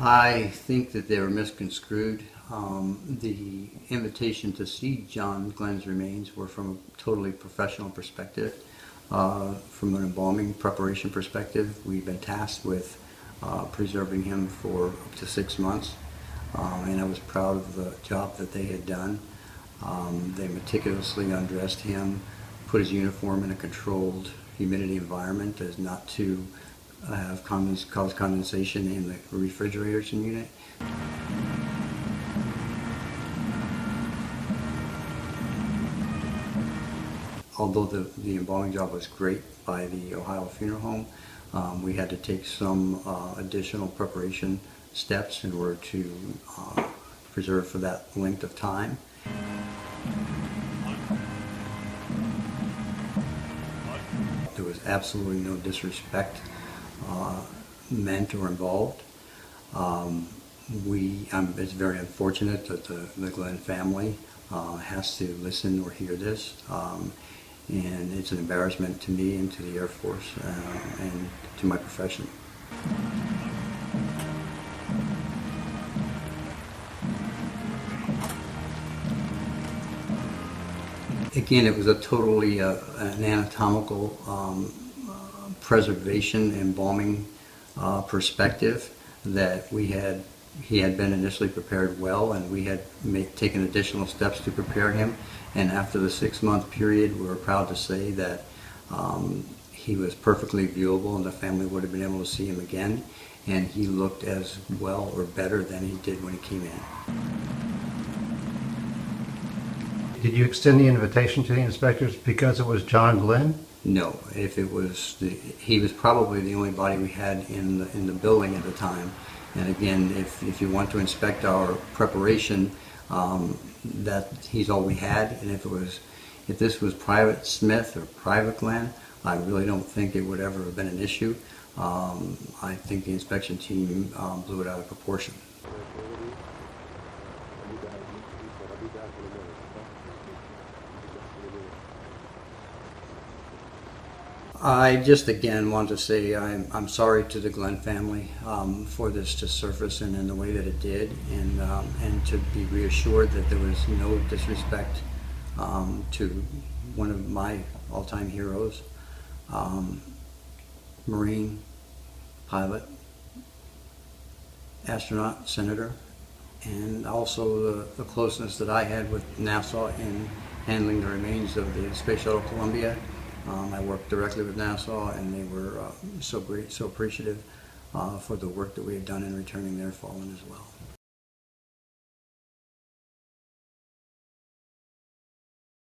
I think that they were misconstrued. The invitation to see John Glenn's remains were from a totally professional perspective. From an embalming preparation perspective, we've been tasked with preserving him for up to 6 months, and I was proud of the job that they had done. They meticulously undressed him, put his uniform in a controlled humidity environment as not to have cause condensation in the refrigeration unit. Although the embalming job was great by the Ohio Funeral Home, we had to take some additional preparation steps in order to preserve for that length of time. There was absolutely no disrespect meant or involved. It's very unfortunate that the Glenn family has to listen or hear this, and it's an embarrassment to me and to the Air Force and to my profession. Again, it was a totally an anatomical preservation and embalming perspective that he had been initially prepared well, and we had taken additional steps to prepare him. And after the 6-month period, we were proud to say that he was perfectly viewable, and the family would have been able to see him again, and he looked as well or better than he did when he came in. Did you extend the invitation to the inspectors because it was John Glenn? No, if it was, he was probably the only body we had in the building at the time. And again, if you want to inspect our preparation, that he's all we had. And if this was Private Smith or Private Glenn, I really don't think it would ever have been an issue. I think the inspection team blew it out of proportion. I just again want to say I'm sorry to the Glenn family for this to surface and in the way that it did, and to be reassured that there was no disrespect to one of my all-time heroes, Marine, pilot, astronaut, senator, and also the closeness that I had with NASA in handling the remains of the Space Shuttle Columbia. I worked directly with NASA, and they were so great, so appreciative for the work that we had done in returning their fallen as well.